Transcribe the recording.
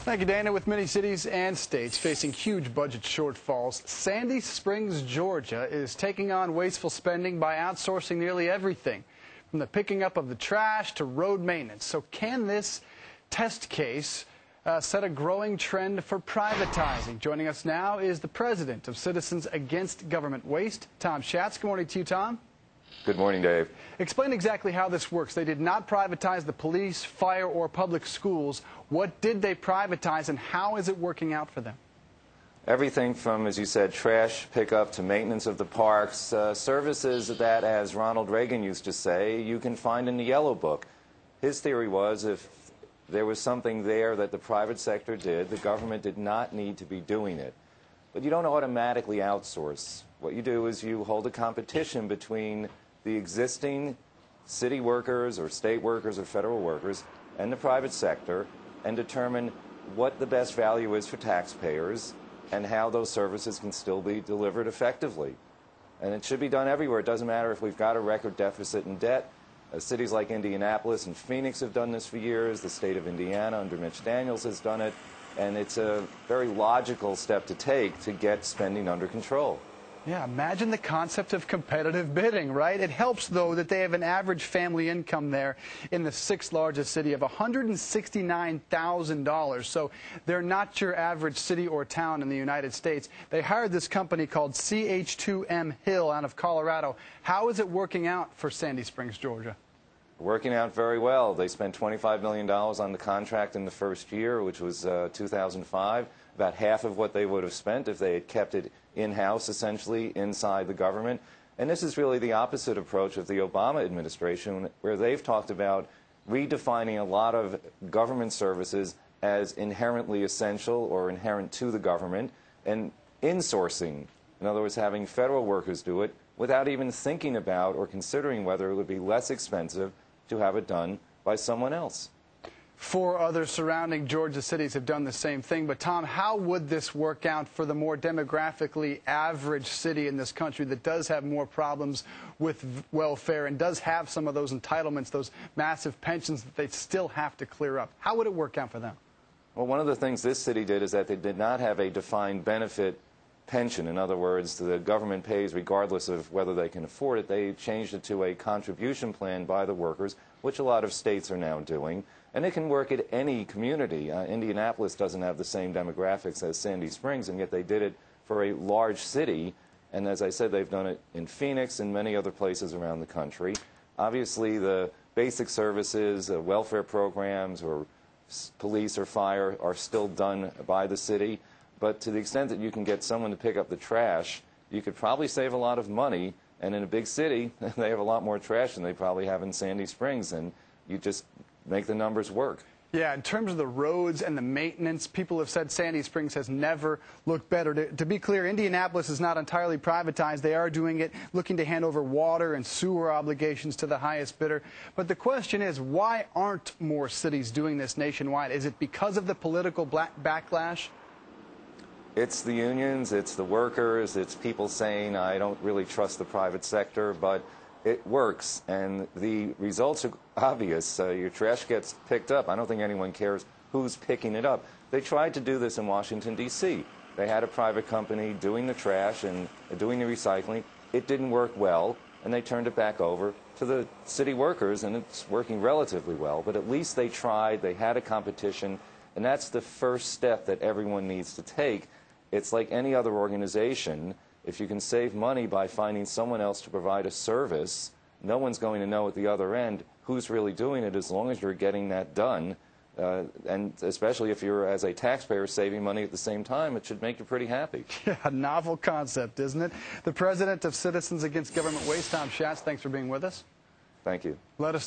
Thank you, Dana. With many cities and states facing huge budget shortfalls, Sandy Springs, Georgia is taking on wasteful spending by outsourcing nearly everything, from the picking up of the trash to road maintenance. So can this test case set a growing trend for privatizing? Joining us now is the president of Citizens Against Government Waste, Tom Schatz. Good morning to you, Tom. Good morning, Dave. Explain exactly how this works. They did not privatize the police, fire, or public schools. What did they privatize, and how is it working out for them? Everything from, as you said, trash pickup to maintenance of the parks, services that, as Ronald Reagan used to say, you can find in the Yellow Book. His theory was if there was something there that the private sector did, the government did not need to be doing it. But you don't automatically outsource. What you do is you hold a competition between the existing city workers or state workers or federal workers and the private sector and determine what the best value is for taxpayers and how those services can still be delivered effectively. And it should be done everywhere. It doesn't matter if we've got a record deficit in debt. Cities like Indianapolis and Phoenix have done this for years. The state of Indiana under Mitch Daniels has done it. And it's a very logical step to take to get spending under control. Yeah, imagine the concept of competitive bidding, right? It helps, though, that they have an average family income there in the sixth largest city of $169,000. So they're not your average city or town in the United States. They hired this company called CH2M Hill out of Colorado. How is it working out for Sandy Springs, Georgia? Working out very well. They spent $25 million on the contract in the first year, which was 2005, about half of what they would have spent if they had kept it in-house, essentially, inside the government. And this is really the opposite approach of the Obama administration, where they've talked about redefining a lot of government services as inherently essential or inherent to the government and insourcing. In other words, having federal workers do it without even thinking about or considering whether it would be less expensive to have it done by someone else. 4 other surrounding Georgia cities have done the same thing. But, Tom, how would this work out for the more demographically average city in this country that does have more problems with welfare and does have some of those entitlements, those massive pensions that they still have to clear up? How would it work out for them? Well, one of the things this city did is that they did not have a defined benefit pension. In other words, the government pays regardless of whether they can afford it. They changed it to a contribution plan by the workers, which a lot of states are now doing. And it can work at any community. Indianapolis doesn't have the same demographics as Sandy Springs, and yet they did it for a large city. And as I said, they've done it in Phoenix and many other places around the country. Obviously, the basic services, welfare programs, or police or fire are still done by the city. But to the extent that you can get someone to pick up the trash, you could probably save a lot of money. And in a big city, they have a lot more trash than they probably have in Sandy Springs. And you just make the numbers work. Yeah, in terms of the roads and the maintenance, people have said Sandy Springs has never looked better. To be clear, Indianapolis is not entirely privatized. They are doing it, looking to hand over water and sewer obligations to the highest bidder. But the question is, why aren't more cities doing this nationwide? Is it because of the political backlash? It's the unions, it's the workers, it's people saying, I don't really trust the private sector, but it works, and the results are obvious. Your trash gets picked up. I don't think anyone cares who's picking it up. They tried to do this in Washington, D.C. They had a private company doing the trash and doing the recycling. It didn't work well, and they turned it back over to the city workers, and it's working relatively well. But at least they tried. They had a competition, and that's the first step that everyone needs to take. It's like any other organization. If you can save money by finding someone else to provide a service, no one's going to know at the other end who's really doing it as long as you're getting that done. And especially if you're, as a taxpayer, saving money at the same time, it should make you pretty happy. Yeah, a novel concept, isn't it? The president of Citizens Against Government Waste, Tom Schatz, thanks for being with us. Thank you. Let us know.